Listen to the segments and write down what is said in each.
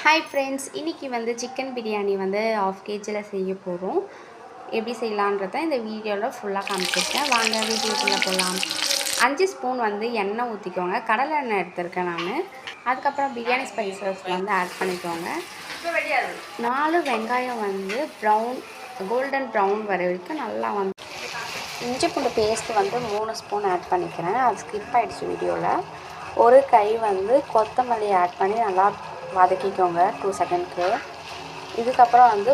Hi friends, இன்றைக்கி வந்து chicken biryani வந்து ஆஃப் கேஜியில் செய்ய போகிறோம். எப்படி செய்யலான்றதை இந்த வீடியோவில் ஃபுல்லாக காமிச்சிருக்கேன். வாங்க வீடியோக்குள்ளே போகலாம். 5 ஸ்பூன் வந்து எண்ணெய் ஊற்றிக்கோங்க. கடலை எண்ணெய் எடுத்திருக்கேன் நான். அதுக்கப்புறம் பிரியாணி ஸ்பைசஸ் வந்து ஆட் பண்ணிக்கோங்க. 4 வெங்காயம் வந்து கோல்டன் ப்ரௌன் வர வரைக்கும் நல்லா வந்து இஞ்சி பூண்டு பேஸ்ட் வந்து 3 ஸ்பூன் ஆட் பண்ணிக்கிறேன். அது ஸ்கிப் ஆகிடுச்சு வீடியோவில். ஒரு கை வந்து கொத்தமல்லி ஆட் பண்ணி நல்லா வதக்கிக்கோங்க 2 செகண்ட்க்கு. இதுக்கப்புறம் வந்து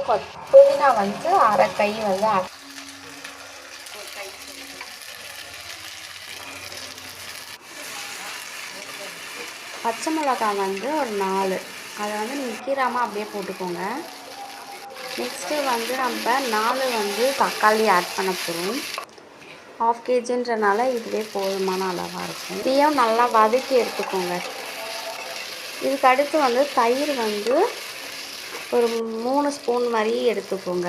புதினா வந்து அரை கை வந்து பச்சை மிளகாய் வந்து ஒரு 4, அதை வந்து நீங்கள் கீராமல் அப்படியே போட்டுக்கோங்க. நெக்ஸ்ட்டு வந்து நம்ம 4 வந்து தக்காளி ஆட் பண்ண போகிறோம். ஆஃப் கேஜின்றனால இதுவே போதுமான அளவாக இருக்கும். இதையும் நல்லா வதக்கி எடுத்துக்கோங்க. இதுக்கு அடுத்து வந்து தயிர் வந்து ஒரு 3 ஸ்பூன் மாதிரி எடுத்துக்கோங்க.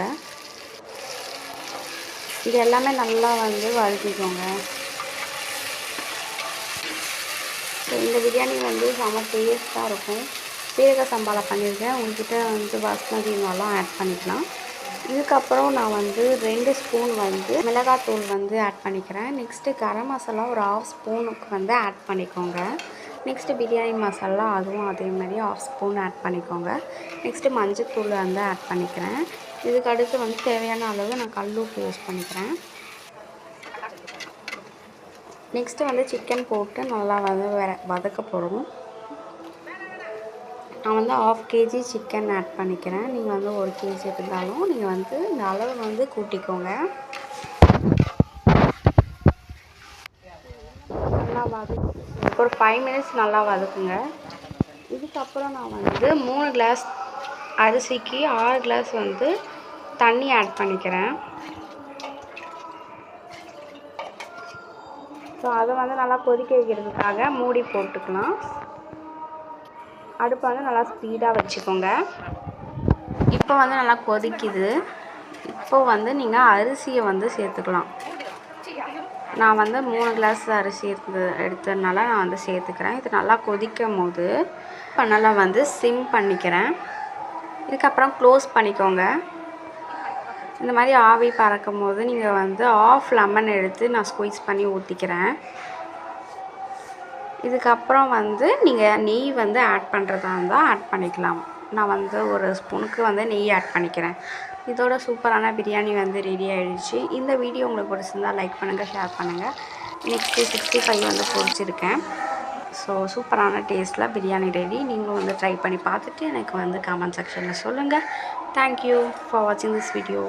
இது எல்லாமே நல்லா வந்து வதக்கிக்கோங்க. இந்த பிரியாணி வந்து செம்ம டேஸ்ட்டாக இருக்கும். சீரக சம்பாவில் பண்ணியிருக்கேன். உங்கள்கிட்ட வந்து பாஸ்மதி இருந்தாலும் ஆட் பண்ணிக்கலாம். இதுக்கப்புறம் நான் வந்து 2 ஸ்பூன் வந்து மிளகாத்தூள் வந்து ஆட் பண்ணிக்கிறேன். நெக்ஸ்ட்டு கரம் மசாலா ஒரு 1/2 ஸ்பூனுக்கு வந்து ஆட் பண்ணிக்கோங்க. நெக்ஸ்ட்டு பிரியாணி மசாலா அதுவும் அதே மாதிரி 1/2 ஸ்பூன் ஆட் பண்ணிக்கோங்க. நெக்ஸ்ட்டு மஞ்சத்தூள் வந்து ஆட் பண்ணிக்கிறேன். இதுக்கு அடுத்து வந்து தேவையான அளவு நான் கல் உப்பு யூஸ் பண்ணிக்கிறேன். நெக்ஸ்ட்டு வந்து சிக்கன் போட்டு நல்லா வந்து வதக்க போகிறோம். நான் வந்து 1/2 கேஜி சிக்கன் ஆட் பண்ணிக்கிறேன். நீங்கள் வந்து 1 கேஜி இருந்தாலும் நீங்கள் வந்து இந்த அளவு வந்து கூட்டிக்கோங்க. நல்லா ஒரு 5 மினிட்ஸ் நல்லா வதக்குங்க. இதுக்கப்புறம் நான் வந்து 3 கிளாஸ் அரிசிக்கு 6 கிளாஸ் வந்து தண்ணி ஆட் பண்ணிக்கிறேன். ஸோ அதை வந்து நல்லா கொதிக்க வைக்கிறதுக்காக மூடி போட்டுக்கலாம். அடுப்பை வந்து நல்லா ஸ்பீடாக வச்சுக்கோங்க. இப்போ வந்து நல்லா கொதிக்குது. இப்போ வந்து நீங்கள் அரிசியை வந்து சேர்த்துக்கலாம். நான் வந்து 3 கிளாஸ் அரிசி எடுத்ததுனால நான் வந்து சேர்த்துக்கிறேன். இது நல்லா கொதிக்கும் போது நல்லா வந்து சிம் பண்ணிக்கிறேன். இதுக்கப்புறம் க்ளோஸ் பண்ணிக்கோங்க. இந்த மாதிரி ஆவி பறக்கும் போது நீங்கள் வந்து 1/2 லெமன் எடுத்து நான் ஸ்குவீஸ் பண்ணி ஊற்றிக்கிறேன். இதுக்கப்புறம் வந்து நீங்கள் நெய் வந்து ஆட் பண்ணுறதா இருந்தால் ஆட் பண்ணிக்கலாம். நான் வந்து 1 ஸ்பூனுக்கு வந்து நெய் ஆட் பண்ணிக்கிறேன். இதோட சூப்பரான பிரியாணி வந்து ரெடி ஆகிடுச்சு. இந்த வீடியோ உங்களுக்கு பிடிச்சிருந்தால் லைக் பண்ணுங்கள், ஷேர் பண்ணுங்கள். நெக்ஸ்ட்டு 65 வந்து பொரிச்சிருக்கேன். ஸோ சூப்பரான டேஸ்ட்டில் பிரியாணி ரெடி. நீங்களும் வந்து ட்ரை பண்ணி பார்த்துட்டு எனக்கு வந்து கமெண்ட் செக்ஷனில் சொல்லுங்கள். தேங்க்யூ ஃபார் வாட்சிங் திஸ் வீடியோ.